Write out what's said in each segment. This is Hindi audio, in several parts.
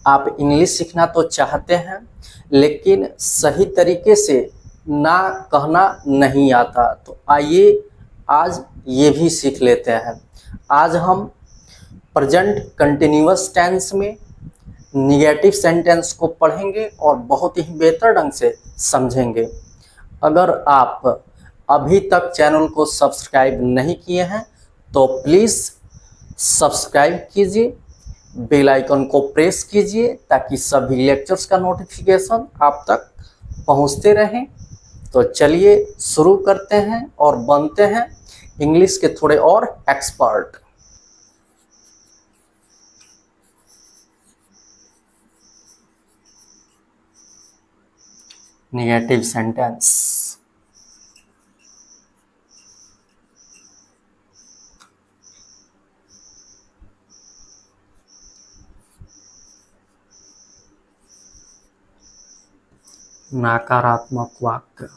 आप इंग्लिश सीखना तो चाहते हैं लेकिन सही तरीके से ना कहना नहीं आता, तो आइए आज ये भी सीख लेते हैं। आज हम प्रेजेंट कंटिन्यूअस टेंस में निगेटिव सेंटेंस को पढ़ेंगे और बहुत ही बेहतर ढंग से समझेंगे। अगर आप अभी तक चैनल को सब्सक्राइब नहीं किए हैं तो प्लीज़ सब्सक्राइब कीजिए, बेल आइकन को प्रेस कीजिए ताकि सभी लेक्चर्स का नोटिफिकेशन आप तक पहुंचते रहें। तो चलिए शुरू करते हैं और बनते हैं इंग्लिश के थोड़े और एक्सपर्ट। Negative sentence. नकारात्मक वाक्य।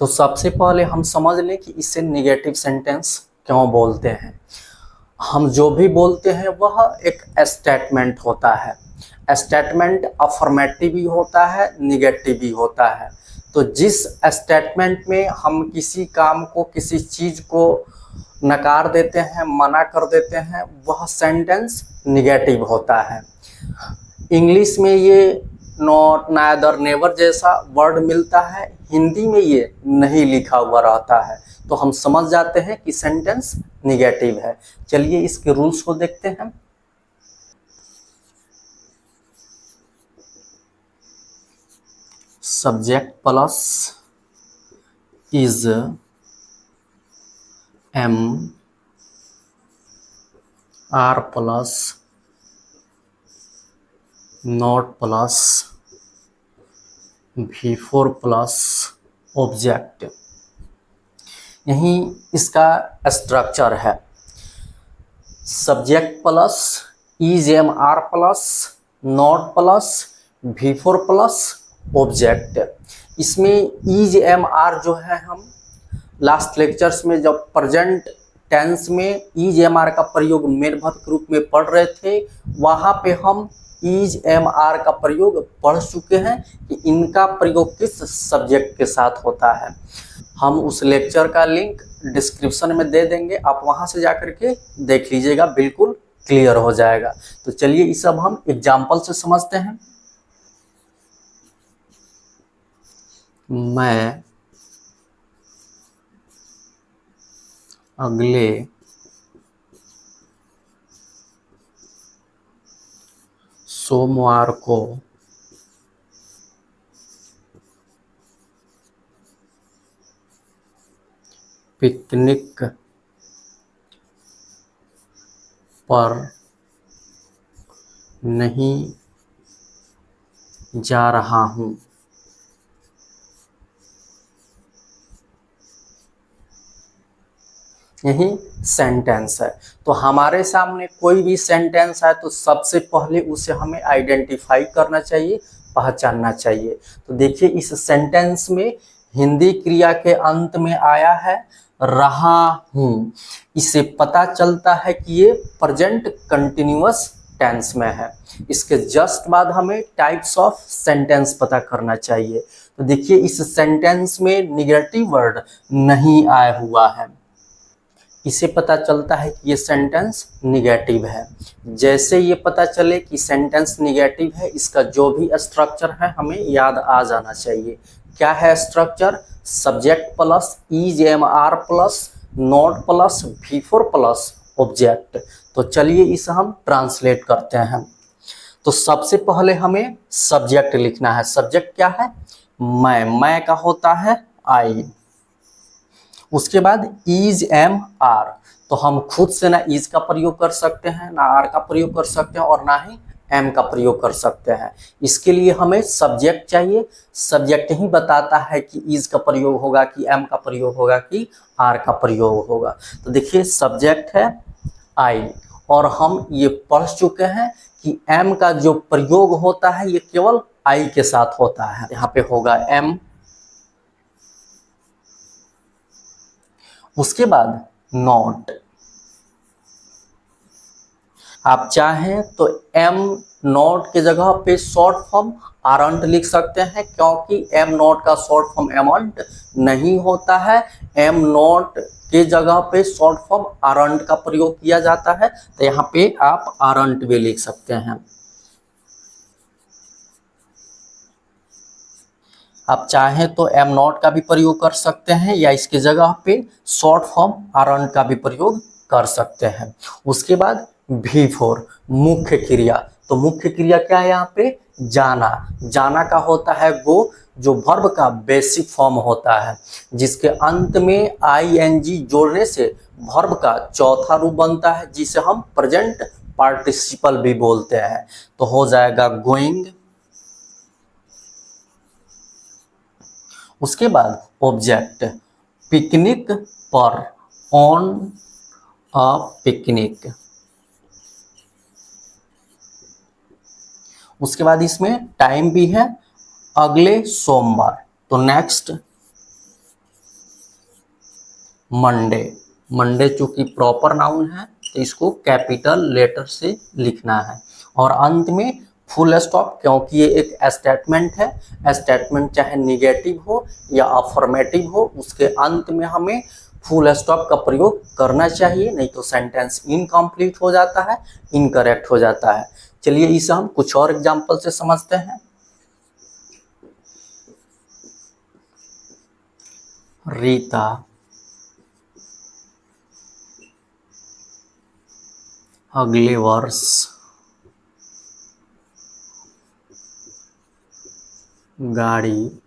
तो सबसे पहले हम समझ लें कि इसे नेगेटिव सेंटेंस क्यों बोलते हैं। हम जो भी बोलते हैं वह एक स्टेटमेंट होता है। स्टेटमेंट अफर्मेटिव भी होता है, निगेटिव भी होता है। तो जिस स्टेटमेंट में हम किसी काम को, किसी चीज़ को नकार देते हैं, मना कर देते हैं, वह सेंटेंस निगेटिव होता है। इंग्लिश में ये नॉट, नाइदर, नेवर जैसा वर्ड मिलता है, हिंदी में ये नहीं लिखा हुआ रहता है, तो हम समझ जाते हैं कि सेंटेंस निगेटिव है। चलिए इसके रूल्स को देखते हैं। Subject plus is, am are plus, not plus, V4 plus object. यही इसका स्ट्रक्चर है। Subject plus is, am are plus, not plus, V4 plus object. इसमें इज, एम आर जो है, हम लास्ट लेक्चर्स में जब प्रेजेंट टेंस में इज, एम आर का प्रयोग मेन वर्ब के रूप में पढ़ रहे थे, वहाँ पे हम इज, एम आर का प्रयोग पढ़ चुके हैं कि इनका प्रयोग किस सब्जेक्ट के साथ होता है। हम उस लेक्चर का लिंक डिस्क्रिप्शन में दे देंगे, आप वहाँ से जाकर के देख लीजिएगा, बिल्कुल क्लियर हो जाएगा। तो चलिए इस सब हम एग्जाम्पल से समझते हैं। मैं अगले सोमवार को पिकनिक पर नहीं जा रहा हूँ। यही सेंटेंस है। तो हमारे सामने कोई भी सेंटेंस है तो सबसे पहले उसे हमें आइडेंटिफाई करना चाहिए, पहचानना चाहिए। तो देखिए इस सेंटेंस में हिंदी क्रिया के अंत में आया है रहा हूँ। इससे पता चलता है कि ये प्रेजेंट कंटिन्यूअस टेंस में है। इसके जस्ट बाद हमें टाइप्स ऑफ सेंटेंस पता करना चाहिए। तो देखिए इस सेंटेंस में निगेटिव वर्ड नहीं आया हुआ है, इसे पता चलता है कि ये सेंटेंस निगेटिव है। जैसे ये पता चले कि सेंटेंस निगेटिव है, इसका जो भी स्ट्रक्चर है हमें याद आ जाना चाहिए। क्या है structure? Subject plus is, am are plus, not plus, V4 plus object. तो चलिए इसे हम ट्रांसलेट करते हैं। तो सबसे पहले हमें सब्जेक्ट लिखना है। सब्जेक्ट क्या है? मैं का होता है आई। उसके बाद इज, एम, आर। तो हम खुद से ना इज का प्रयोग कर सकते हैं, ना आर का प्रयोग कर सकते हैं और ना ही एम का प्रयोग कर सकते हैं। इसके लिए हमें सब्जेक्ट चाहिए। सब्जेक्ट ही बताता है कि इज का प्रयोग होगा, कि एम का प्रयोग होगा, कि आर का प्रयोग होगा। तो देखिए सब्जेक्ट है आई, और हम ये पढ़ चुके हैं कि एम का जो प्रयोग होता है ये केवल आई के साथ होता है। यहाँ पे होगा एम, उसके बाद नॉट। आप चाहें तो एम नॉट के जगह पे शॉर्ट फॉर्म आरंट लिख सकते हैं, क्योंकि एम नॉट का शॉर्ट फॉर्म एमंट नहीं होता है। एम नॉट के जगह पे शॉर्ट फॉर्म आरंट का प्रयोग किया जाता है, तो यहाँ पे आप आरंट भी लिख सकते हैं। आप चाहें तो एम नॉट का भी प्रयोग कर सकते हैं, या इसके जगह पे शॉर्ट फॉर्म आरंट का भी प्रयोग कर सकते हैं। उसके बाद V4 मुख्य क्रिया। तो मुख्य क्रिया क्या है यहाँ पे? जाना। जाना का होता है गो, जो वर्ब का बेसिक फॉर्म होता है, जिसके अंत में ing जोड़ने से वर्ब का चौथा रूप बनता है, जिसे हम प्रेजेंट पार्टिसिपल भी बोलते हैं। तो हो जाएगा गोइंग। उसके बाद ऑब्जेक्ट, पिकनिक पर, ऑन अ पिकनिक। उसके बाद इसमें टाइम भी है, अगले सोमवार। तो नेक्स्ट मंडे। मंडे चूंकि प्रॉपर नाउन है तो इसको कैपिटल लेटर से लिखना है। और अंत में फुल स्टॉप, क्योंकि ये एक स्टेटमेंट है। स्टेटमेंट चाहे निगेटिव हो या अफर्मेटिव हो, उसके अंत में हमें फुल स्टॉप का प्रयोग करना चाहिए, नहीं तो सेंटेंस इनकम्प्लीट हो जाता है, इनकरेक्ट हो जाता है। चलिए इसे हम कुछ और एग्जाम्पल से समझते हैं। रीता अगले वर्ष गाड़ी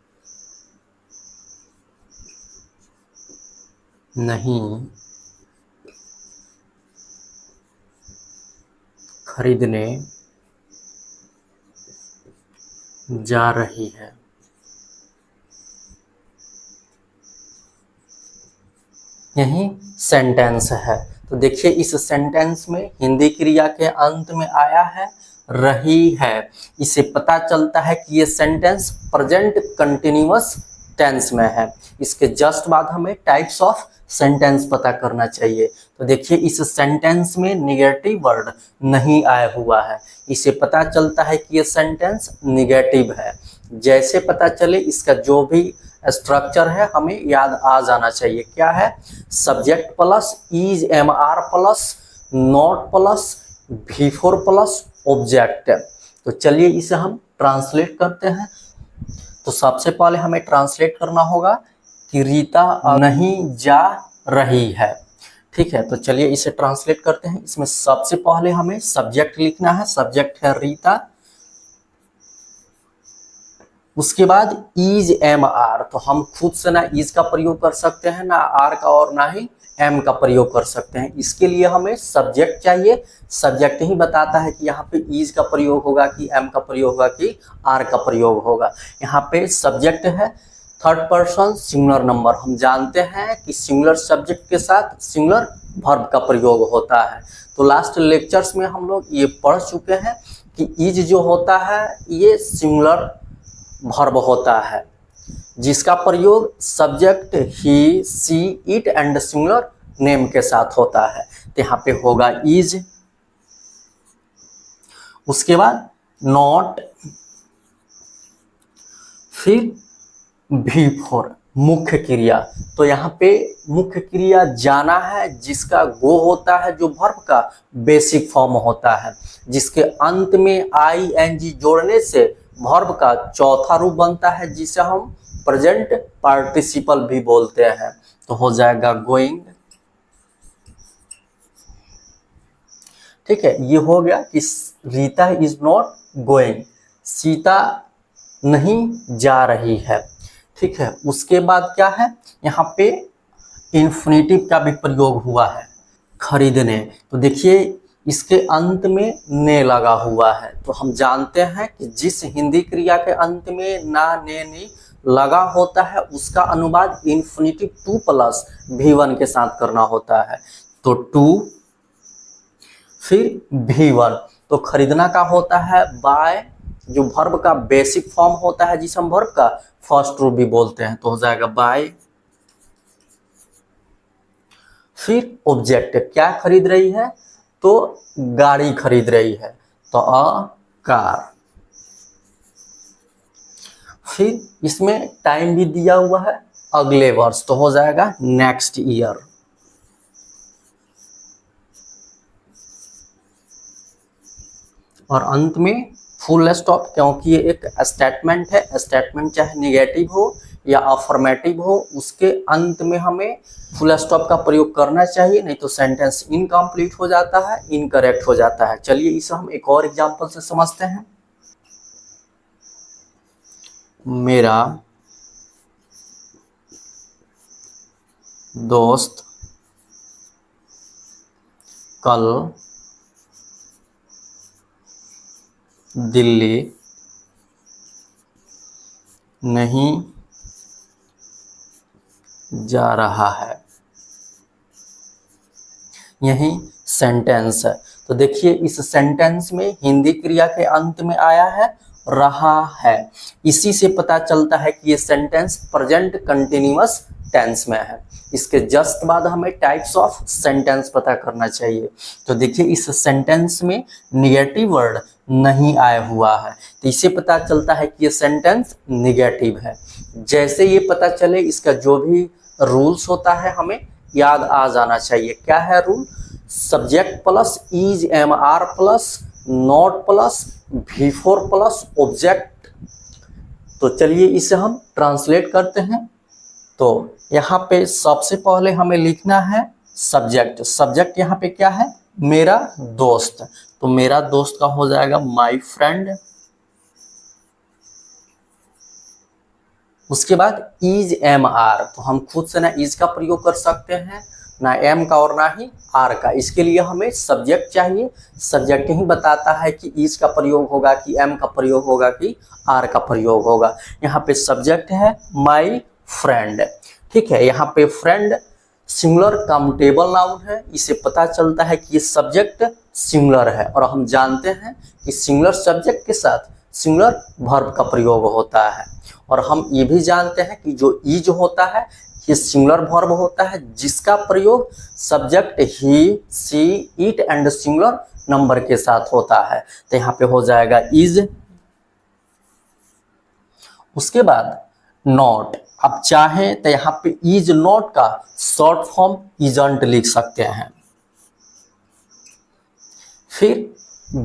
नहीं खरीदने जा रही है। यही सेंटेंस है। तो देखिए इस सेंटेंस में हिंदी क्रिया के अंत में आया है रही है। इसे पता चलता है कि ये सेंटेंस प्रेजेंट कंटिन्यूअस टेंस में है। इसके जस्ट बाद हमें टाइप्स ऑफ सेंटेंस पता करना चाहिए। तो देखिए इस सेंटेंस में निगेटिव वर्ड नहीं आया हुआ है, इसे पता चलता है कि ये सेंटेंस निगेटिव है। जैसे पता चले इसका जो भी स्ट्रक्चर है हमें याद आ जाना चाहिए। क्या है? Subject plus is am are plus not plus V4 plus object. तो चलिए इसे हम ट्रांसलेट करते हैं। तो सबसे पहले हमें ट्रांसलेट करना होगा कि रीता नहीं जा रही है। ठीक है, तो चलिए इसे ट्रांसलेट करते हैं। इसमें सबसे पहले हमें सब्जेक्ट लिखना है। सब्जेक्ट है रीता। उसके बाद इज एम आर, तो हम खुद से ना इज का प्रयोग कर सकते हैं, ना आर का, और ना ही एम का प्रयोग कर सकते हैं। इसके लिए हमें सब्जेक्ट चाहिए। सब्जेक्ट ही बताता है कि यहाँ पे इज का प्रयोग होगा कि एम का प्रयोग होगा कि आर का प्रयोग होगा। यहाँ पे सब्जेक्ट है थर्ड पर्सन सिंगुलर नंबर। हम जानते हैं कि सिंगुलर सब्जेक्ट के साथ सिंगुलर वर्ब का प्रयोग होता है। तो लास्ट लेक्चर्स में हम लोग ये पढ़ चुके हैं कि इज जो होता है ये सिंगुलर वर्ब होता है, जिसका प्रयोग subject he, she, it and singular name के साथ होता है। तो यहाँ पे होगा इज। उसके बाद नॉट, फिर V4 मुख्य क्रिया। तो यहाँ पे मुख्य क्रिया जाना है, जिसका गो होता है, जो वर्ब का बेसिक फॉर्म होता है, जिसके अंत में ing जोड़ने से वर्ब का चौथा रूप बनता है, जिसे हम प्रेजेंट पार्टिसिपल भी बोलते हैं। तो हो जाएगा गोइंग। ठीक है, ये हो गया कि Rita is not going, Sita नहीं जा रही है। ठीक है, उसके बाद क्या है, यहाँ पे इन्फिनेटिव का भी प्रयोग हुआ है, खरीदने। तो देखिए इसके अंत में ने लगा हुआ है। तो हम जानते हैं कि जिस हिंदी क्रिया के अंत में ना, ने, नी लगा होता है, उसका अनुवाद इन्फिनेटिव 2 प्लस V1 के साथ करना होता है। तो 2 फिर V1। तो खरीदना का होता है बाय जो वर्ब का बेसिक फॉर्म होता है जिसे हम वर्ब का फर्स्ट रूप भी बोलते हैं, तो हो जाएगा बाय। फिर ऑब्जेक्ट क्या खरीद रही है, तो गाड़ी खरीद रही है, तो अ कार। फिर इसमें टाइम भी दिया हुआ है अगले वर्ष, तो हो जाएगा नेक्स्ट ईयर। और अंत में फुल स्टॉप, क्योंकि ये एक स्टेटमेंट है, स्टेटमेंट चाहे निगेटिव हो या अफर्मेटिव हो, उसके अंत में हमें फुल स्टॉप का प्रयोग करना चाहिए, नहीं तो सेंटेंस इनकम्प्लीट हो जाता है, इनकरेक्ट हो जाता है। चलिए इसे हम एक और एग्जांपल से समझते हैं। मेरा दोस्त कल दिल्ली नहीं जा रहा है। यही सेंटेंस है। तो देखिए इस सेंटेंस में हिंदी क्रिया के अंत में आया है रहा है। इसी से पता चलता है कि ये सेंटेंस प्रेजेंट कंटिन्यूअस टेंस में है। इसके जस्ट बाद हमें टाइप्स ऑफ सेंटेंस पता करना चाहिए। तो देखिए इस सेंटेंस में निगेटिव वर्ड नहीं आया हुआ है, तो इससे पता चलता है कि ये सेंटेंस निगेटिव है। जैसे ये पता चले, इसका जो भी रूल्स होता है हमें याद आ जाना चाहिए। क्या है rule? Subject plus is am are plus not plus V4 plus object. तो चलिए इसे हम ट्रांसलेट करते हैं। तो यहाँ पे सबसे पहले हमें लिखना है सब्जेक्ट। सब्जेक्ट यहाँ पे क्या है? मेरा दोस्त। तो मेरा दोस्त का हो जाएगा माई फ्रेंड। उसके बाद इज एम आर, तो हम खुद से ना इज का प्रयोग कर सकते हैं, ना एम का और ना ही आर का। इसके लिए हमें सब्जेक्ट चाहिए। सब्जेक्ट ही बताता है कि इज का प्रयोग होगा कि एम का प्रयोग होगा कि आर का प्रयोग होगा। यहाँ पे सब्जेक्ट है माई फ्रेंड। ठीक है, यहाँ पे फ्रेंड सिंगुलर काउंटेबल नाउन है। इसे पता चलता है कि ये सब्जेक्ट सिंगुलर है, और हम जानते हैं कि सिंगुलर सब्जेक्ट के साथ सिंगुलर वर्ब का प्रयोग होता है। और हम ये भी जानते हैं कि जो इज होता है ये सिंगुलर वर्ब होता है, जिसका प्रयोग subject he, she, it and singular number के साथ होता है। तो यहाँ पे हो जाएगा इज। उसके बाद नॉट। अब चाहें तो यहाँ पे इज नॉट का शॉर्ट फॉर्म इजंट लिख सकते हैं। फिर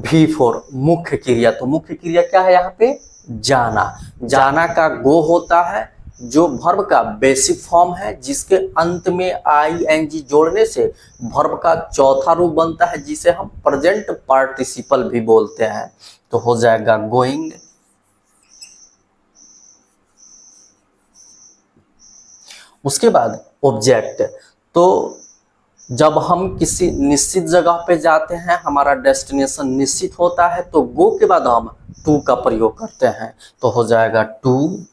V4 मुख्य क्रिया। तो मुख्य क्रिया क्या है यहाँ पे? जाना। जाना का गो होता है, जो वर्ब का बेसिक फॉर्म है, जिसके अंत में ing जोड़ने से वर्ब का चौथा रूप बनता है, जिसे हम प्रेजेंट पार्टिसिपल भी बोलते हैं। तो हो जाएगा गोइंग। उसके बाद ऑब्जेक्ट। तो जब हम किसी निश्चित जगह पे जाते हैं, हमारा डेस्टिनेशन निश्चित होता है, तो गो के बाद हम टू का प्रयोग करते हैं। तो हो जाएगा टू।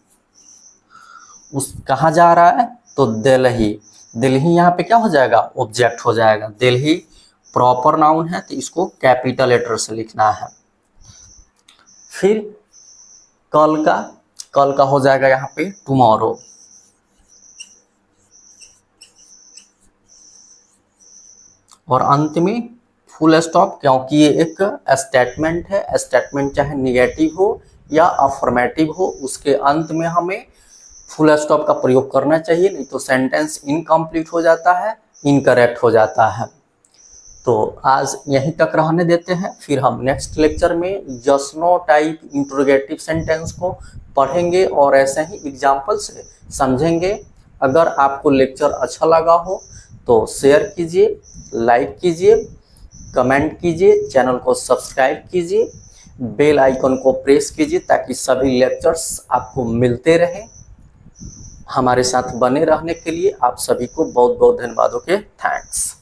उस कहाँ जा रहा है? तो दिल्ली। दिल्ली यहाँ पे क्या हो जाएगा? ऑब्जेक्ट हो जाएगा। दिल्ली प्रॉपर नाउन है, तो इसको कैपिटल लेटर से लिखना है। फिर कल का हो जाएगा यहाँ पे टुमारो। और अंत में फुल स्टॉप, क्योंकि ये एक स्टेटमेंट है। स्टेटमेंट चाहे निगेटिव हो या अफर्मेटिव हो, उसके अंत में हमें फुल स्टॉप का प्रयोग करना चाहिए, नहीं तो सेंटेंस इनकम्प्लीट हो जाता है, इनकरेक्ट हो जाता है। तो आज यहीं तक रहने देते हैं, फिर हम नेक्स्ट लेक्चर में yes no type interrogative sentence को पढ़ेंगे और ऐसे ही एग्जाम्पल से समझेंगे। अगर आपको लेक्चर अच्छा लगा हो तो शेयर कीजिए, लाइक कीजिए, कमेंट कीजिए, चैनल को सब्सक्राइब कीजिए, बेल आइकन को प्रेस कीजिए, ताकि सभी लेक्चर्स आपको मिलते रहें। हमारे साथ बने रहने के लिए आप सभी को बहुत बहुत धन्यवाद। Okay, thanks.